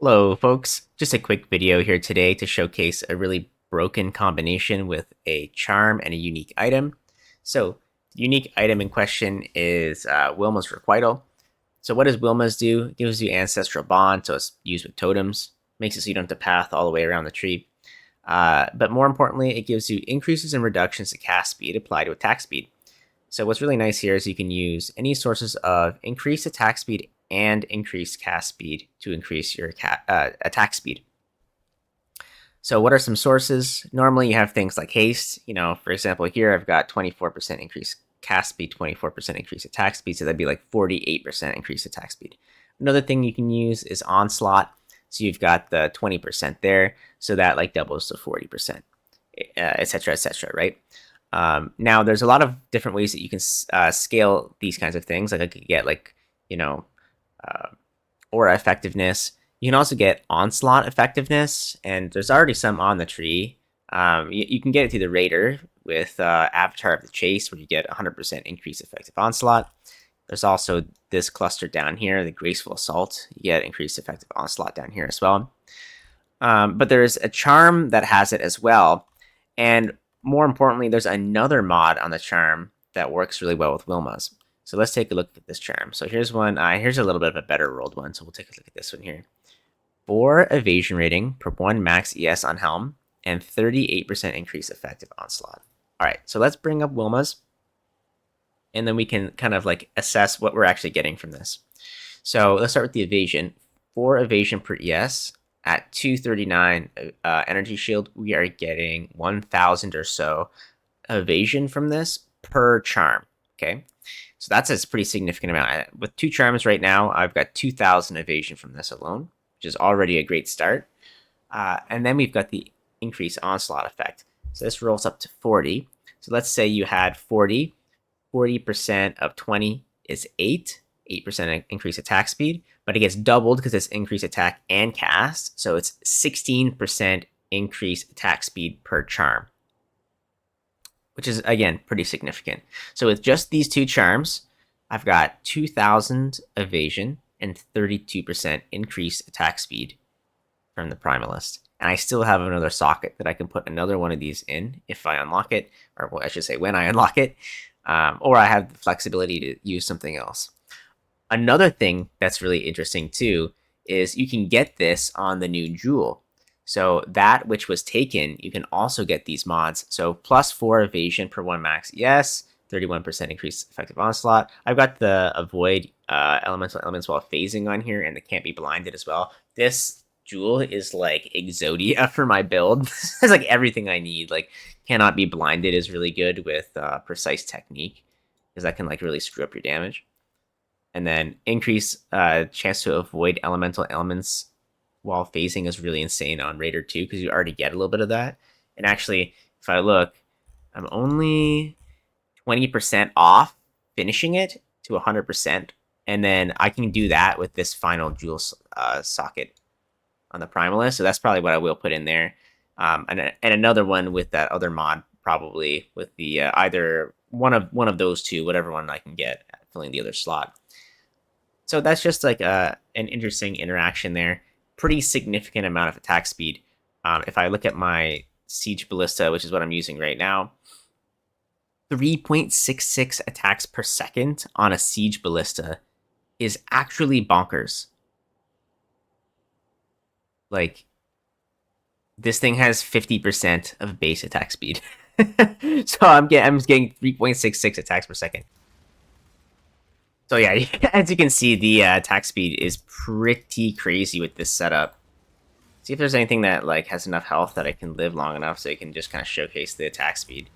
Hello, folks. Just a quick video here today to showcase a really broken combination with a charm and a unique item. So, the unique item in question is Wilma's Requital. So, what does Wilma's do? It gives you Ancestral Bond, so it's used with totems. Makes it so you don't have to path all the way around the tree. But more importantly, it gives you increases and reductions to cast speed applied to attack speed. So what's really nice here is you can use any sources of increased attack speed and increased cast speed to increase your attack speed. So what are some sources? Normally you have things like haste. For example, here I've got 24% increased cast speed, 24% increased attack speed. So that'd be like 48% increased attack speed. Another thing you can use is onslaught. So you've got the 20% there. So that like doubles to 40%, etc., etc., right? Now, there's a lot of different ways that you can scale these kinds of things. Like I could get uh, aura effectiveness. You can also get onslaught effectiveness, and there's already some on the tree. You can get it through the raider with Avatar of the Chase, where you get 100% increased effective onslaught. There's also this cluster down here, the Graceful Assault. You get increased effective onslaught down here as well. But there's a charm that has it as well, and more importantly, there's another mod on the charm that works really well with Wilma's. So let's take a look at this charm. So here's one. Here's a little bit of a better rolled one. So we'll take a look at this one here. 4 evasion rating per 1 max ES on Helm and 38% increase effective onslaught. All right, so let's bring up Wilma's, and then we can kind of like assess what we're actually getting from this. So let's start with the evasion. 4 evasion per ES. At 239 energy shield, we are getting 1,000 or so evasion from this per charm. Okay, so that's a pretty significant amount. With 2 charms right now, I've got 2,000 evasion from this alone, which is already a great start. And then we've got the increased onslaught effect. So this rolls up to 40. So let's say you had 40. 40% of 20 is 8. 8% increased attack speed, but it gets doubled because it's increased attack and cast, so it's 16% increased attack speed per charm, which is, again, pretty significant. So with just these 2 charms, I've got 2,000 evasion and 32% increased attack speed from the Primalist. And I still have another socket that I can put another one of these in if I unlock it, or well, I should say when I unlock it, or I have the flexibility to use something else. Another thing that's really interesting too is you can get this on the new jewel. So that which was taken, you can also get these mods. So plus 4 evasion per 1 max. Yes, 31% increased effective onslaught. I've got the avoid elemental elements while phasing on here, and the can't be blinded as well. This jewel is like Exodia for my build. It's like everything I need. Like cannot be blinded is really good with precise technique, because that can like really screw up your damage. And then increase chance to avoid elemental elements while phasing is really insane on Raider 2, because you already get a little bit of that. And actually, if I look, I'm only 20% off finishing it to 100%. And then I can do that with this final jewel socket on the Primalist. So that's probably what I will put in there. And another one with that other mod, probably with the either one of those 2, whatever one I can get, filling the other slot. So that's just like an interesting interaction there. Pretty significant amount of attack speed. If I look at my Siege Ballista, which is what I'm using right now, 3.66 attacks per second on a Siege Ballista is actually bonkers. Like, this thing has 50% of base attack speed. So I'm getting 3.66 attacks per second. So yeah, as you can see, the attack speed is pretty crazy with this setup. See if there's anything that like has enough health that I can live long enough so you can just kind of showcase the attack speed.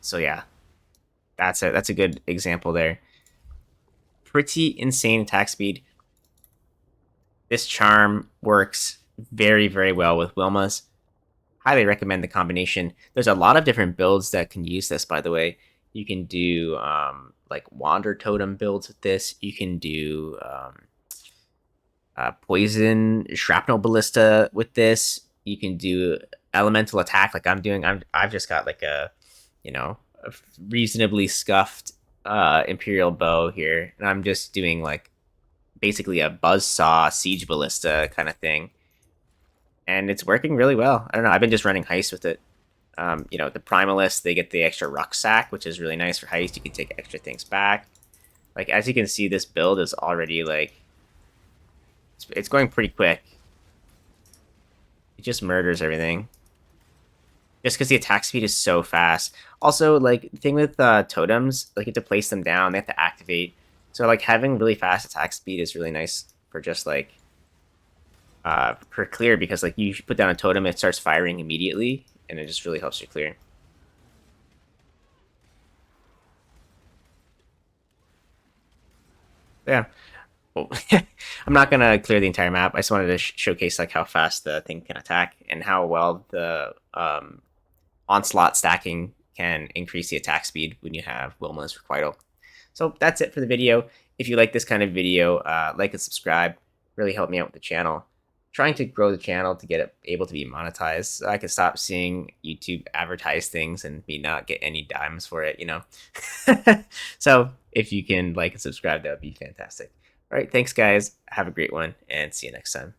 So yeah, that's a good example there. Pretty insane attack speed. This charm works very, very well with Wilma's. Highly recommend the combination. There's a lot of different builds that can use this, by the way. You can do like Wander Totem builds with this. You can do Poison Shrapnel Ballista with this. You can do Elemental Attack like I'm doing. I've just got like a reasonably scuffed Imperial Bow here, and I'm just doing like basically a buzzsaw siege ballista kind of thing, and it's working really well. I don't know. I've been just running heist with it. The Primalist, they get the extra rucksack, which is really nice for heist. You can take extra things back. Like, as you can see, this build is already, like, it's going pretty quick. It just murders everything. Just because the attack speed is so fast. Also, like, the thing with totems, like, you have to place them down, they have to activate. So, like, having really fast attack speed is really nice for just, like, per clear, because, like, you put down a totem, it starts firing immediately, and it just really helps you clear. Yeah. Well, I'm not gonna clear the entire map. I just wanted to showcase like how fast the thing can attack and how well the onslaught stacking can increase the attack speed when you have Wilma's Requital. So that's it for the video. If you like this kind of video, like and subscribe. Really help me out with the channel. Trying to grow the channel to get it able to be monetized, so I can stop seeing YouTube advertise things and me not get any dimes for it, you know. So if you can like and subscribe, that would be fantastic. All right, thanks guys. Have a great one and see you next time.